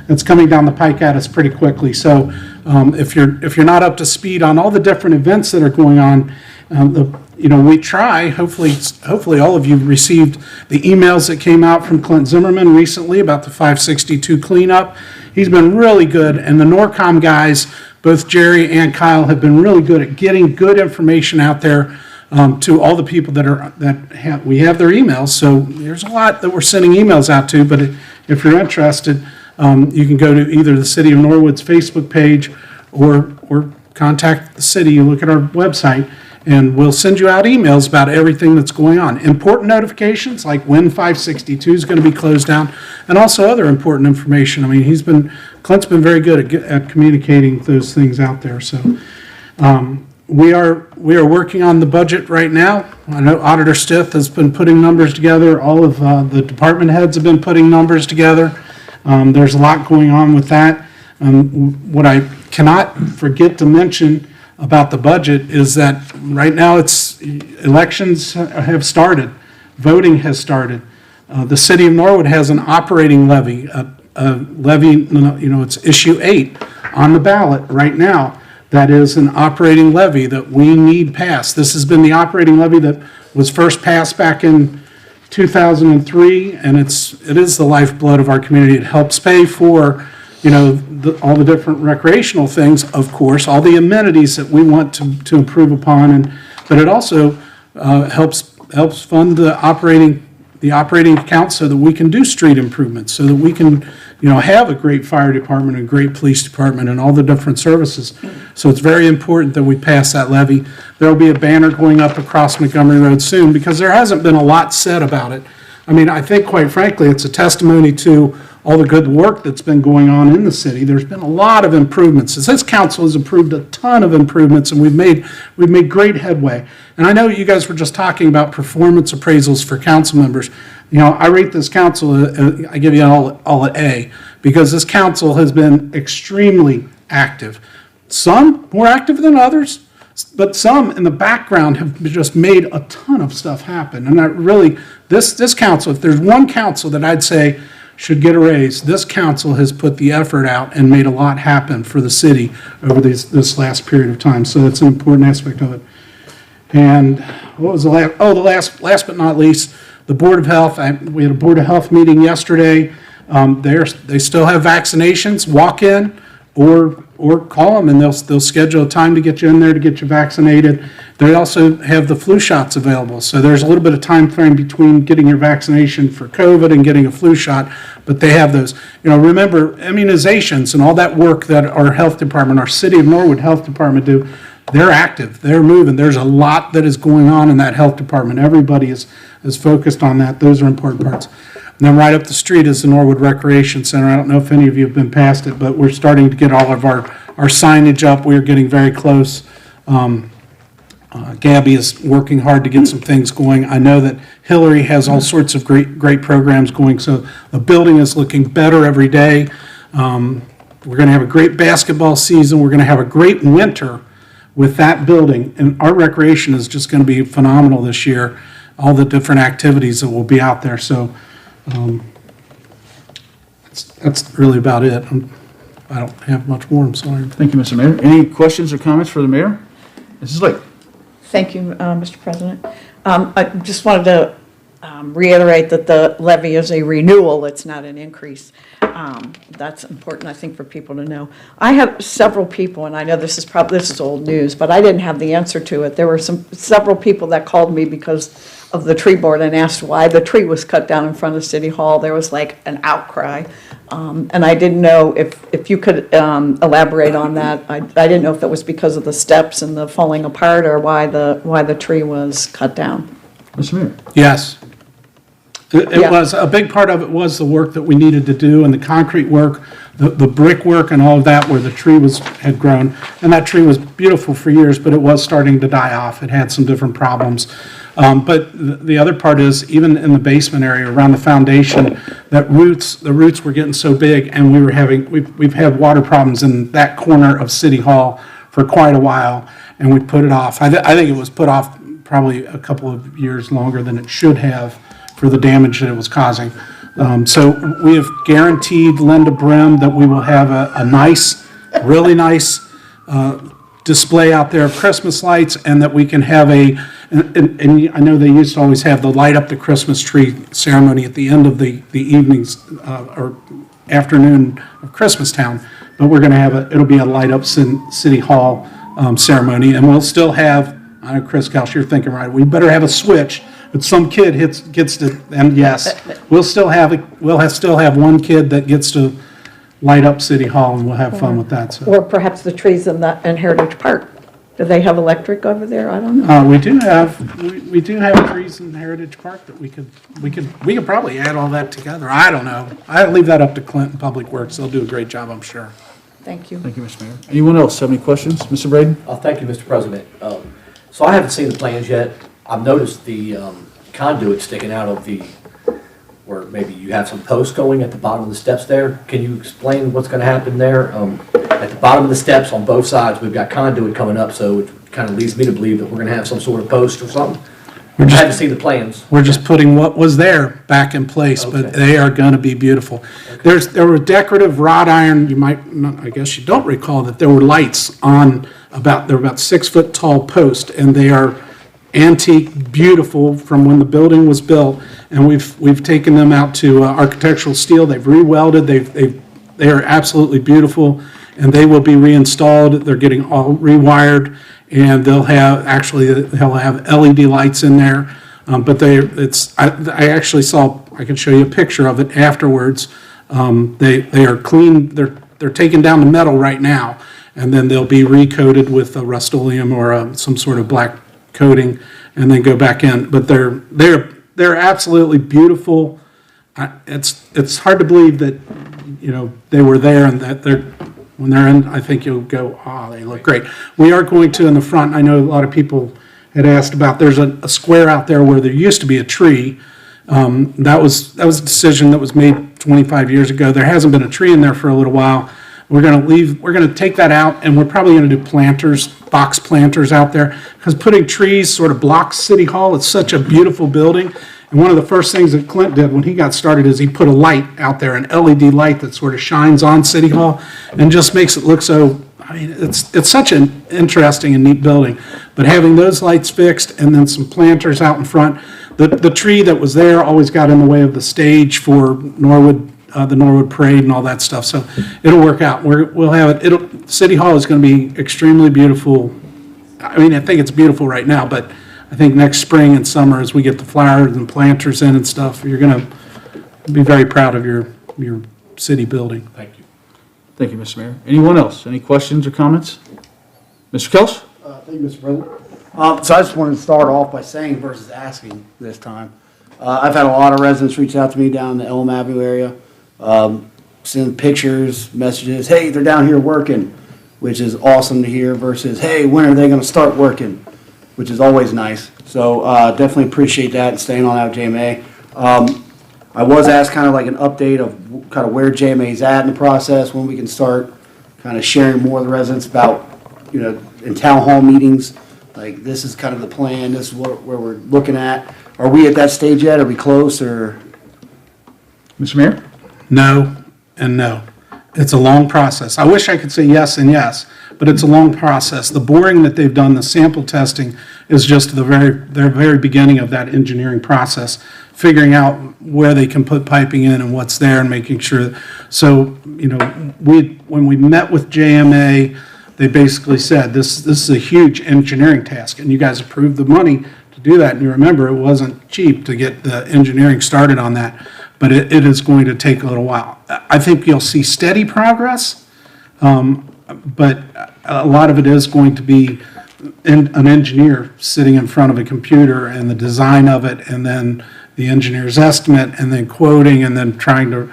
[SPEAKER 11] It's coming down the pike at us pretty quickly. So if you're not up to speed on all the different events that are going on, we try, hopefully all of you received the emails that came out from Clint Zimmerman recently about the 562 cleanup. He's been really good, and the Norcom guys, both Jerry and Kyle, have been really good at getting good information out there to all the people we have their emails. So there's a lot that we're sending emails out to, but if you're interested, you can go to either the City of Norwood's Facebook page or contact the city. You look at our website, and we'll send you out emails about everything that's going on. Important notifications, like when 562 is going to be closed down, and also other important information. I mean, Clint's been very good at communicating those things out there. So we are working on the budget right now. I know Auditor Stith has been putting numbers together. All of the department heads have been putting numbers together. There's a lot going on with that. What I cannot forget to mention about the budget is that right now elections have started. Voting has started. The City of Norwood has an operating levy, a levy, it's issue 8 on the ballot right now. That is an operating levy that we need passed. This has been the operating levy that was first passed back in 2003, and it is the lifeblood of our community. It helps pay for, all the different recreational things, of course, all the amenities that we want to improve upon, but it also helps fund the operating account so that we can do street improvements, so that we can, have a great fire department, a great police department, and all the different services. So it's very important that we pass that levy. There will be a banner going up across Montgomery Road soon, because there hasn't been a lot said about it. I mean, I think, quite frankly, it's a testimony to all the good work that's been going on in the city. There's been a lot of improvements. This council has approved a ton of improvements, and we've made great headway. And I know you guys were just talking about performance appraisals for council members. I rate this council, I give you all an A, because this council has been extremely active. Some more active than others, but some in the background have just made a ton of stuff happen. And this council, if there's one council that I'd say should get a raise, this council has put the effort out and made a lot happen for the city over this last period of time. So that's an important aspect of it. And what was the last but not least, the Board of Health. We had a Board of Health meeting yesterday. They still have vaccinations. Walk in or call them, and they'll schedule a time to get you in there to get you vaccinated. They also have the flu shots available, so there's a little bit of time frame between getting your vaccination for COVID and getting a flu shot, but they have those. Remember, immunizations and all that work that our health department, our City of Norwood Health Department do, they're active, they're moving. There's a lot that is going on in that health department. Everybody is focused on that. Those are important parts. And then right up the street is the Norwood Recreation Center. I don't know if any of you have been past it, but we're starting to get all of our signage up. We're getting very close. Gabby is working hard to get some things going. I know that Hillary has all sorts of great programs going, so the building is looking better every day. We're going to have a great basketball season. We're going to have a great winter with that building, and our recreation is just going to be phenomenal this year, all the different activities that will be out there. So that's really about it. I don't have much more, I'm sorry.
[SPEAKER 4] Thank you, Mr. Mayor. Any questions or comments for the mayor? Mrs. Lake?
[SPEAKER 3] Thank you, Mr. President. I just wanted to reiterate that the levy is a renewal, it's not an increase. That's important, I think, for people to know. I have several people, and I know this is old news, but I didn't have the answer to it. There were several people that called me because of the tree board and asked why the tree was cut down in front of City Hall. There was like an outcry. And I didn't know if you could elaborate on that. I didn't know if that was because of the steps and the falling apart, or why the tree was cut down.
[SPEAKER 4] Mr. Mayor?
[SPEAKER 11] Yes. It
[SPEAKER 3] Yeah.
[SPEAKER 11] was, a big part of it was the work that we needed to do, and the concrete work, the brickwork and all of that, where the tree had grown. And that tree was beautiful for years, but it was starting to die off. It had some different problems. But the other part is, even in the basement area around the foundation, the roots were getting so big, and we've had water problems in that corner of City Hall for quite a while, and we put it off. I think it was put off probably a couple of years longer than it should have for the damage that it was causing. So we have guaranteed Linda Brim that we will have a nice, really nice display out there of Christmas lights, and that we can have and I know they used to always have the light up the Christmas tree ceremony at the end of the evenings or afternoon of Christmas Town, but we're going to have it'll be a light up City Hall ceremony, and we'll still have, I know, Chris Kelch, you're thinking right, we better have a switch. But some kid gets to, and yes, we'll still have one kid that gets to light up City Hall, and we'll have fun with that. So.
[SPEAKER 3] Or perhaps the trees in Heritage Park. Do they have electric over there? I don't know.
[SPEAKER 11] We do have trees in Heritage Park that we could probably add all that together. I don't know. I leave that up to Clinton Public Works. They'll do a great job, I'm sure.
[SPEAKER 3] Thank you.
[SPEAKER 4] Thank you, Mr. Mayor. Anyone else have any questions? Mr. Braden?
[SPEAKER 9] Thank you, Mr. President. So I haven't seen the plans yet. I've noticed the conduit sticking out of where maybe you have some posts going at the bottom of the steps there. Can you explain what's going to happen there? At the bottom of the steps on both sides, we've got conduit coming up, so it kind of leads me to believe that we're going to have some sort of post or something. I haven't seen the plans.
[SPEAKER 11] We're just putting what was there back in place, but
[SPEAKER 9] Okay.
[SPEAKER 11] they are going to be beautiful. There were decorative wrought iron, I guess you don't recall that there were lights on they're about 6 foot tall posts, and they are antique, beautiful from when the building was built, and we've taken them out to architectural steel. They've re-welded. They are absolutely beautiful, and they will be reinstalled. They're getting all rewired, and they'll have LED lights in there. But I actually saw. I can show you a picture of it afterwards. They are clean. They're taking down the metal right now, and then they'll be recoated with a Rust-Oleum or some sort of black coating, and then go back in. But they're absolutely beautiful. It's hard to believe that they were there, and that when they're in, I think you'll go, they look great. We are going to in the front. I know a lot of people had asked about. There's a square out there where there used to be a tree. That was a decision that was made 25 years ago. There hasn't been a tree in there for a little while. We're going to take that out, and we're probably going to do box planters out there, because putting trees sort of blocks City Hall. It's such a beautiful building. And one of the first things that Clint did when he got started is he put a light out there, an LED light that sort of shines on City Hall and just makes it look so, it's such an interesting and neat building. But having those lights fixed and then some planters out in front, the tree that was there always got in the way of the stage for Norwood, the Norwood Parade and all that stuff. So it'll work out. We'll have it. City Hall is going to be extremely beautiful. I think it's beautiful right now, but I think next spring and summer, as we get the flowers and planters in and stuff, you're going to be very proud of your city building.
[SPEAKER 9] Thank you.
[SPEAKER 4] Thank you, Mr. Mayor. Anyone else? Any questions or comments? Mr. Kelch?
[SPEAKER 5] Thank you, Mr. President. So I just wanted to start off by saying versus asking this time. I've had a lot of residents reach out to me down in the Elm Avenue area, send pictures, messages, hey, they're down here working, which is awesome to hear, versus, hey, when are they going to start working, which is always nice. So definitely appreciate that and staying on out JMA. I was asked kind of like an update of kind of where JMA is at in the process, when we can start kind of sharing more with the residents about, in town hall meetings, like this is kind of the plan, this is where we're looking at. Are we at that stage yet? Are we close, or?
[SPEAKER 4] Mr. Mayor?
[SPEAKER 11] No and no. It's a long process. I wish I could say yes and yes, but it's a long process. The boring that they've done, the sample testing, is just their very beginning of that engineering process. figuring out where they can put piping in and what's there and making sure. So, when we met with JMA, they basically said, this is a huge engineering task, and you guys approved the money to do that. And you remember, it wasn't cheap to get the engineering started on that, but it is going to take a little while. I think you'll see steady progress, but a lot of it is going to be an engineer sitting in front of a computer and the design of it, and then the engineer's estimate, and then quoting, and then trying to,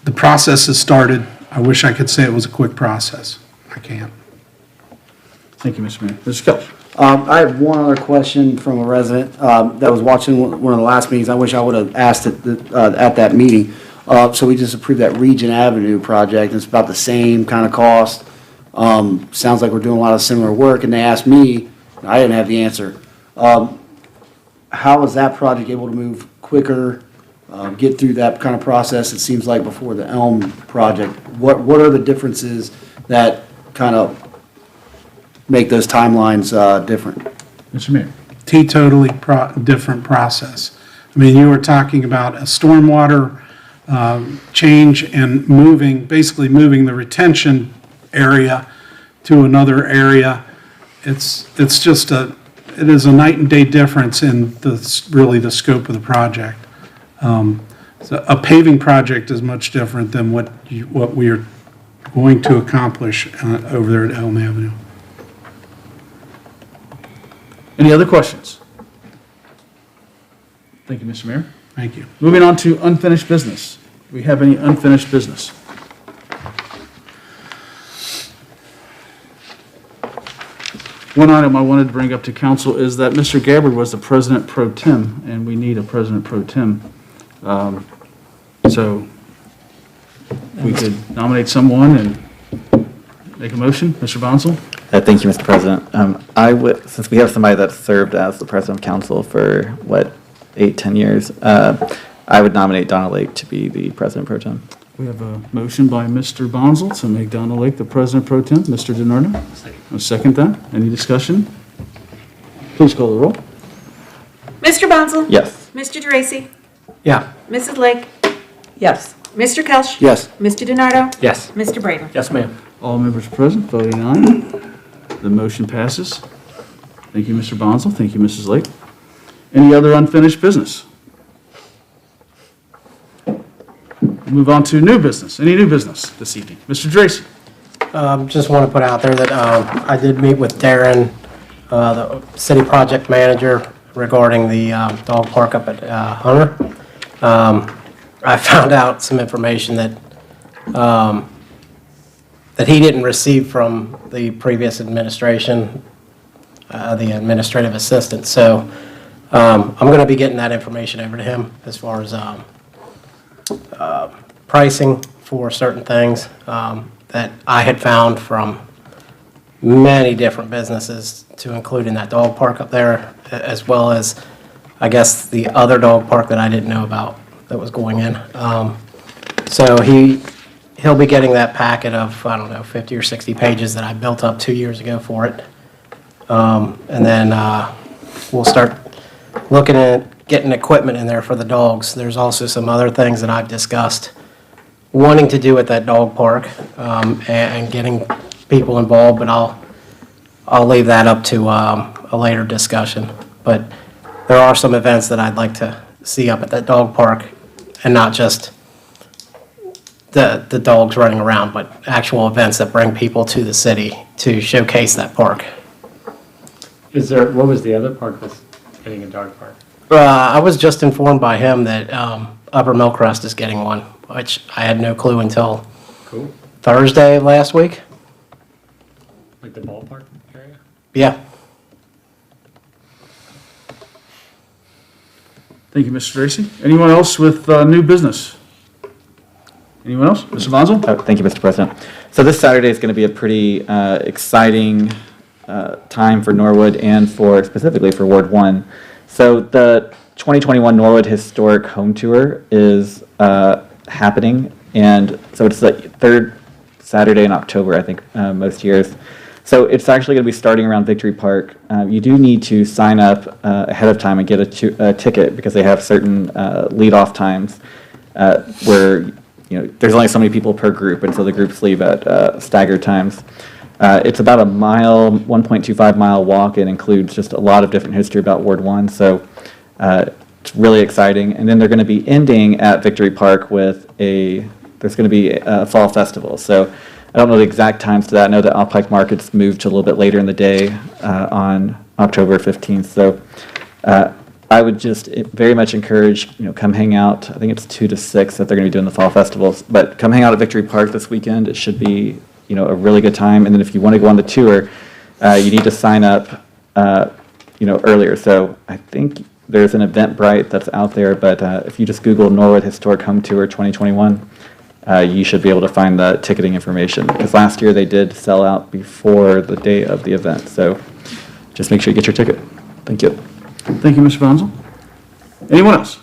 [SPEAKER 11] the process has started. I wish I could say it was a quick process. I can't.
[SPEAKER 4] Thank you, Mr. Mayor. Mr. Kelch.
[SPEAKER 5] I have one other question from a resident that was watching one of the last meetings. I wish I would have asked it at that meeting. So we just approved that Region Avenue project. It's about the same kind of cost. Sounds like we're doing a lot of similar work, and they asked me, I didn't have the answer. How is that project able to move quicker, get through that kind of process? It seems like before the Elm project. What are the differences that kind of make those timelines different?
[SPEAKER 11] Mr. Mayor. Totally different process. I mean, you were talking about a stormwater change and basically moving the retention area to another area. It is a night and day difference in really the scope of the project. So a paving project is much different than what we are going to accomplish over there at Elm Avenue.
[SPEAKER 4] Any other questions? Thank you, Mr. Mayor.
[SPEAKER 11] Thank you.
[SPEAKER 4] Moving on to unfinished business. Do we have any unfinished business? One item I wanted to bring up to council is that Mr. Gabbard was the president pro tem, and we need a president pro tem. So we could nominate someone and make a motion. Mr. Bonsall?
[SPEAKER 8] Thank you, Mr. President. Since we have somebody that served as the president of council for, 8-10 years, I would nominate Donna Lake to be the president pro tem.
[SPEAKER 4] We have a motion by Mr. Bonsall to make Donna Lake the president pro tem. Mr. DiNardo? I'll second that. Any discussion? Please call the roll.
[SPEAKER 10] Mr. Bonzel?
[SPEAKER 8] Yes.
[SPEAKER 10] Mr. Dracy?
[SPEAKER 6] Yeah.
[SPEAKER 10] Mrs. Lake?
[SPEAKER 3] Yes.
[SPEAKER 10] Mr. Kelch?
[SPEAKER 5] Yes.
[SPEAKER 10] Mr. DiNardo?
[SPEAKER 6] Yes.
[SPEAKER 10] Mr. Braden?
[SPEAKER 7] Yes, ma'am.
[SPEAKER 4] All members present voting aye. The motion passes. Thank you, Mr. Bonsall. Thank you, Mrs. Lake. Any other unfinished business? Move on to new business. Any new business this evening? Mr. Dracy?
[SPEAKER 6] Just want to put out there that I did meet with Darren, the city project manager, regarding the dog park up at Hunter. I found out some information that he didn't receive from the previous administration, the administrative assistant. So I'm going to be getting that information over to him as far as pricing for certain things that I had found from many different businesses, to include in that dog park up there, as well as, I guess, the other dog park that I didn't know about that was going in. So he'll be getting that packet of, 50 or 60 pages that I built up 2 years ago for it. And then we'll start looking at getting equipment in there for the dogs. There's also some other things that I've discussed wanting to do at that dog park, and getting people involved, but I'll leave that up to a later discussion. But there are some events that I'd like to see up at that dog park, and not just the dogs running around, but actual events that bring people to the city to showcase that park.
[SPEAKER 7] What was the other park that's getting a dog park?
[SPEAKER 6] I was just informed by him that Upper Millcrest is getting one, which I had no clue until
[SPEAKER 7] Cool.
[SPEAKER 6] Thursday of last week.
[SPEAKER 7] Like the ballpark area?
[SPEAKER 6] Yeah.
[SPEAKER 4] Thank you, Mr. Tracy. Anyone else with new business? Anyone else? Mr. Bonzo?
[SPEAKER 8] Thank you, Mr. President. So this Saturday is going to be a pretty exciting time for Norwood and specifically for Ward 1. So the 2021 Norwood Historic Home Tour is happening, and so it's the third Saturday in October, I think, most years. So it's actually going to be starting around Victory Park. You do need to sign up ahead of time and get a ticket because they have certain lead-off times where there's only so many people per group, and so the groups leave at staggered times. It's about a mile, 1.25 mile walk. It includes just a lot of different history about Ward 1, so it's really exciting. And then they're going to be ending at Victory Park with there's going to be a fall festival. So I don't know the exact times to that. I know that Alpike Market's moved to a little bit later in the day on October 15th. So I would just very much encourage, come hang out. I think it's 2 to 6 that they're going to be doing the fall festivals. But come hang out at Victory Park this weekend. It should be, a really good time. And then if you want to go on the tour, you need to sign up, earlier. So I think there's an Eventbrite that's out there. But if you just Google Norwood Historic Home Tour 2021, you should be able to find the ticketing information. Because last year they did sell out before the day of the event. So just make sure you get your ticket. Thank you.
[SPEAKER 4] Thank you, Mr. Bonzel. Anyone else?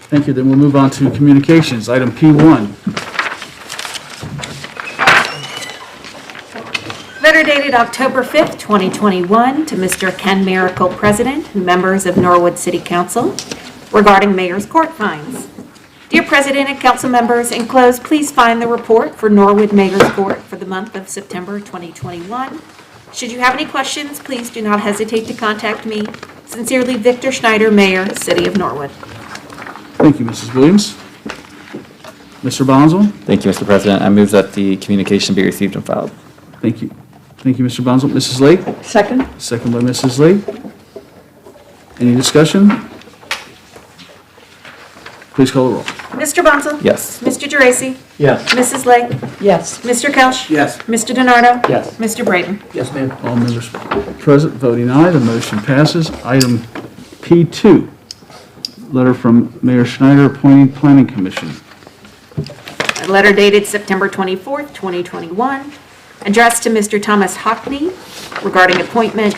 [SPEAKER 4] Thank you. Then we'll move on to communications. Item P1.
[SPEAKER 10] Letter dated October 5th, 2021, to Mr. Ken Miracle, President, and members of Norwood City Council, regarding Mayor's Court fines. Dear President and council members, enclosed, please find the report for Norwood Mayor's Court for the month of September 2021. Should you have any questions, please do not hesitate to contact me. Sincerely, Victor Schneider, Mayor, City of Norwood.
[SPEAKER 4] Thank you, Mrs. Williams. Mr. Bonzel?
[SPEAKER 8] Thank you, Mr. President. I move that the communication be received and filed.
[SPEAKER 4] Thank you. Thank you, Mr. Bonzel. Mrs. Lake?
[SPEAKER 3] Second?
[SPEAKER 4] Second by Mrs. Lake. Any discussion? Please call the roll.
[SPEAKER 10] Mr. Bonzel?
[SPEAKER 8] Yes.
[SPEAKER 10] Mr. Geraci?
[SPEAKER 9] Yes.
[SPEAKER 10] Mrs. Lake?
[SPEAKER 3] Yes.
[SPEAKER 10] Mr. Kelch?
[SPEAKER 9] Yes.
[SPEAKER 10] Mr. DiNardo?
[SPEAKER 7] Yes.
[SPEAKER 10] Mr. Braden?
[SPEAKER 9] Yes, ma'am.
[SPEAKER 4] All members present voting aye, the motion passes. Item P2, letter from Mayor Schneider appointing Planning Commission.
[SPEAKER 10] A letter dated September 24th, 2021, addressed to Mr. Thomas Hockney regarding appointment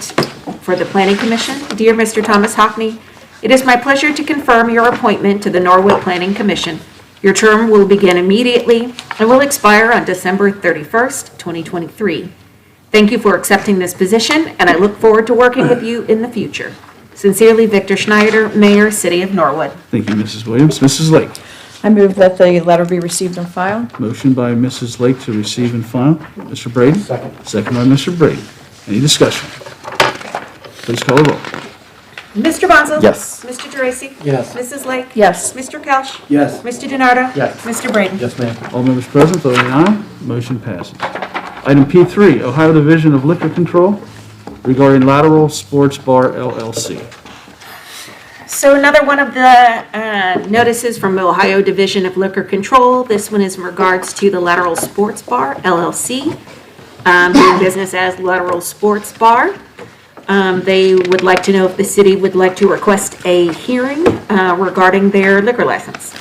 [SPEAKER 10] for the Planning Commission. Dear Mr. Thomas Hockney, it is my pleasure to confirm your appointment to the Norwood Planning Commission. Your term will begin immediately and will expire on December 31st, 2023. Thank you for accepting this position, and I look forward to working with you in the future. Sincerely, Victor Schneider, Mayor, City of Norwood.
[SPEAKER 4] Thank you, Mrs. Williams. Mrs. Lake?
[SPEAKER 3] I move that the letter be received and filed.
[SPEAKER 4] Motion by Mrs. Lake to receive and file. Mr. Brady?
[SPEAKER 9] Second.
[SPEAKER 4] Second by Mr. Brady. Any discussion? Please call the roll.
[SPEAKER 10] Mr. Bonzel?
[SPEAKER 8] Yes.
[SPEAKER 10] Mr. Geraci?
[SPEAKER 9] Yes.
[SPEAKER 10] Mrs. Lake?
[SPEAKER 3] Yes.
[SPEAKER 10] Mr. Kelch?
[SPEAKER 9] Yes.
[SPEAKER 10] Mr. DiNardo?
[SPEAKER 9] Yes.
[SPEAKER 10] Mr. Braden?
[SPEAKER 9] Yes, ma'am.
[SPEAKER 4] All members present voting aye, motion passes. Item P3, Ohio Division of Liquor Control regarding Lateral Sports Bar LLC.
[SPEAKER 10] So another one of the notices from Ohio Division of Liquor Control. This one is in regards to the Lateral Sports Bar LLC, doing business as Lateral Sports Bar. They would like to know if the city would like to request a hearing regarding their liquor license.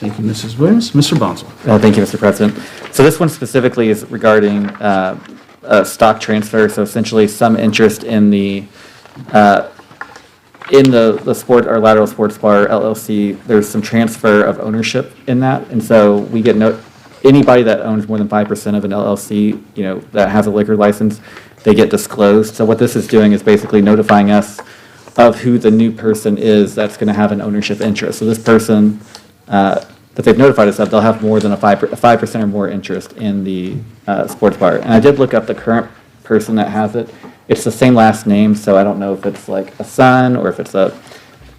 [SPEAKER 4] Thank you, Mrs. Williams. Mr. Bonzel.
[SPEAKER 8] Thank you, Mr. President. So this one specifically is regarding stock transfer, so essentially some interest in the sport, our Lateral Sports Bar LLC. There's some transfer of ownership in that, and so we get anybody that owns more than 5% of an LLC, that has a liquor license, they get disclosed. So what this is doing is basically notifying us of who the new person is that's going to have an ownership interest. So this person that they've notified us of, they'll have more than a 5% or more interest in the sports bar. And I did look up the current person that has it. It's the same last name, so I don't know if it's like a son or if it's a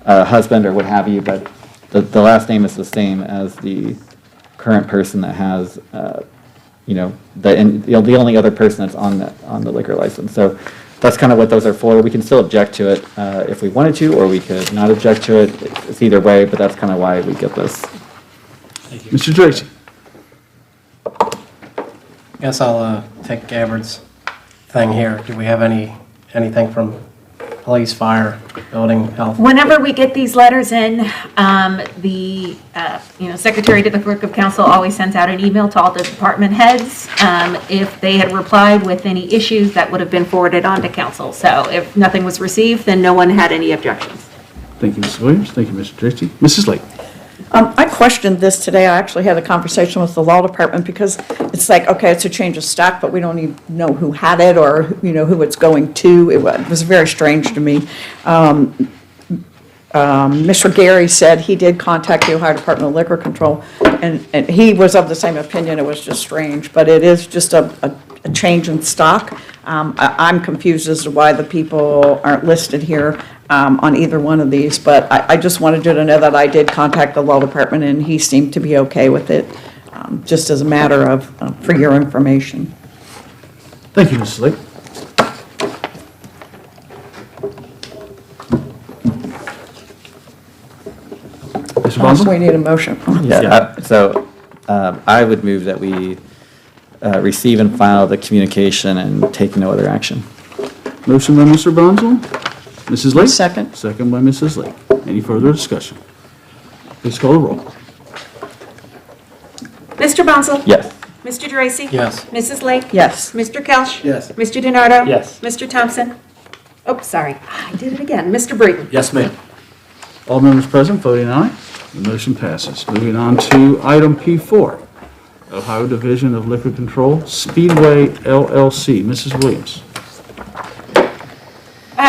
[SPEAKER 8] husband or what have you, but the last name is the same as the current person that has, the only other person that's on the liquor license. So that's kind of what those are for. We can still object to it if we wanted to, or we could not object to it. It's either way, but that's kind of why we get this.
[SPEAKER 4] Mr. Tracy.
[SPEAKER 6] Guess I'll take Gabbard's thing here. Do we have anything from police, fire, building, health?
[SPEAKER 10] Whenever we get these letters in, the secretary to the clerk of council always sends out an email to all the department heads. If they had replied with any issues, that would have been forwarded on to council. So if nothing was received, then no one had any objections.
[SPEAKER 4] Thank you, Mrs. Williams. Thank you, Mr. Tracy. Mrs. Lake.
[SPEAKER 3] I questioned this today. I actually had a conversation with the law department because it's like, okay, it's a change of stock, but we don't even know who had it or, who it's going to. It was very strange to me. Mr. Gary said he did contact the Ohio Department of Liquor Control, and he was of the same opinion. It was just strange, but it is just a change in stock. I'm confused as to why the people aren't listed here on either one of these, but I just wanted you to know that I did contact the law department, and he seemed to be okay with it, just as a matter of, for your information.
[SPEAKER 4] Thank you, Mrs. Lake. Mr.
[SPEAKER 3] So
[SPEAKER 4] Bonzo?
[SPEAKER 3] we need a motion.
[SPEAKER 8] I would move that we receive and file the communication and take no other action.
[SPEAKER 4] Motion by Mr. Bonzo. Mrs. Lake?
[SPEAKER 3] Second.
[SPEAKER 4] Second by Mrs. Lake. Any further discussion? Please call the roll.
[SPEAKER 10] Mr. Bonzel?
[SPEAKER 8] Yes.
[SPEAKER 10] Mr. Dracy?
[SPEAKER 9] Yes.
[SPEAKER 10] Mrs. Lake?
[SPEAKER 3] Yes.
[SPEAKER 10] Mr. Kelch?
[SPEAKER 5] Yes.
[SPEAKER 10] Mr. DiNardo?
[SPEAKER 7] Yes.
[SPEAKER 10] Mr. Thompson? Oh, sorry, I did it again. Mr. Breeden?
[SPEAKER 9] Yes, ma'am.
[SPEAKER 4] All members present voting aye. The motion passes. Moving on to item P4, Ohio Division of Liquor Control, Speedway LLC. Mrs. Williams.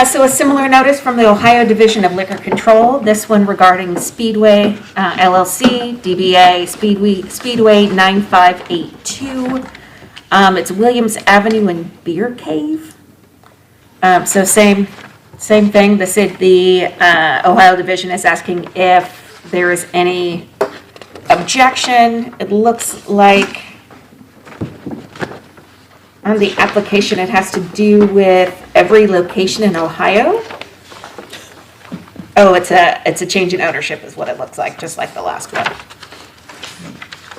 [SPEAKER 10] So a similar notice from the Ohio Division of Liquor Control, this one regarding Speedway LLC, DBA Speedway 9582. It's Williams Avenue and Beer Cave. So same thing, the Ohio Division is asking if there is any objection. It looks like on the application, it has to do with every location in Ohio. Oh, it's a change in ownership is what it looks like, just like the last one.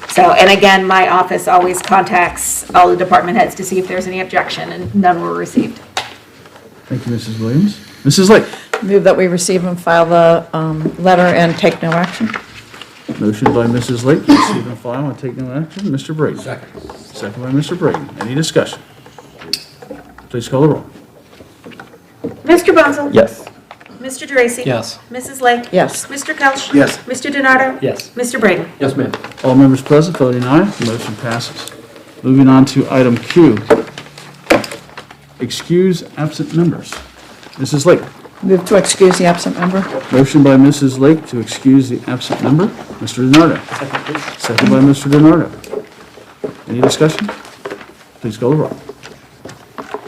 [SPEAKER 10] So, and again, my office always contacts all the department heads to see if there's any objection, and none were received.
[SPEAKER 4] Thank you, Mrs. Williams. Mrs. Lake.
[SPEAKER 3] Move that we receive and file the letter and take no action.
[SPEAKER 4] Motion by Mrs. Lake, to receive and file and take no action. Mr. Brady.
[SPEAKER 9] Second.
[SPEAKER 4] Second by Mr. Brady. Any discussion? Please call the roll.
[SPEAKER 10] Mr. Bonzel?
[SPEAKER 8] Yes.
[SPEAKER 10] Mr. Dracy?
[SPEAKER 9] Yes.
[SPEAKER 10] Mrs. Lake?
[SPEAKER 3] Yes.
[SPEAKER 10] Mr. Kelch?
[SPEAKER 5] Yes.
[SPEAKER 10] Mr. DiNardo?
[SPEAKER 7] Yes.
[SPEAKER 10] Mr. Braden?
[SPEAKER 9] Yes, ma'am.
[SPEAKER 4] All members present voting aye. The motion passes. Moving on to item Q, excuse absent members. Mrs. Lake.
[SPEAKER 3] Move to excuse the absent member.
[SPEAKER 4] Motion by Mrs. Lake to excuse the absent member. Mr. DiNardo. Second by Mr. DiNardo. Any discussion? Please call the roll.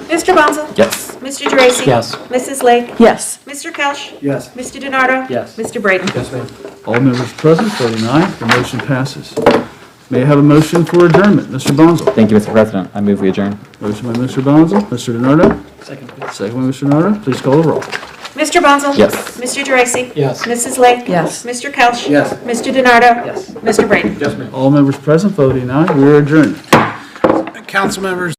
[SPEAKER 10] Mr. Bonzel?
[SPEAKER 8] Yes.
[SPEAKER 10] Mr. Dracy?
[SPEAKER 9] Yes.
[SPEAKER 10] Mrs. Lake?
[SPEAKER 3] Yes.
[SPEAKER 10] Mr. Kelch?
[SPEAKER 5] Yes.
[SPEAKER 10] Mr. DiNardo?
[SPEAKER 7] Yes.
[SPEAKER 10] Mr. Braden?
[SPEAKER 9] Yes, ma'am.
[SPEAKER 4] All members present voting aye. The motion passes. May I have a motion for adjournment? Mr. Bonzo.
[SPEAKER 8] Thank you, Mr. President. I move we adjourn.
[SPEAKER 4] Motion by Mr. Bonzo. Mr. DiNardo. Second by Mr. DiNardo. Please call the roll.
[SPEAKER 10] Mr. Bonzel?
[SPEAKER 8] Yes.
[SPEAKER 10] Mr. Dracy?
[SPEAKER 9] Yes.
[SPEAKER 10] Mrs. Lake?
[SPEAKER 3] Yes.
[SPEAKER 10] Mr. Kelch?
[SPEAKER 5] Yes.
[SPEAKER 10] Mr. DiNardo?
[SPEAKER 7] Yes.
[SPEAKER 10] Mr. Braden?
[SPEAKER 9] Yes, ma'am.
[SPEAKER 4] All members present voting aye. We are adjourned.
[SPEAKER 11] Council members,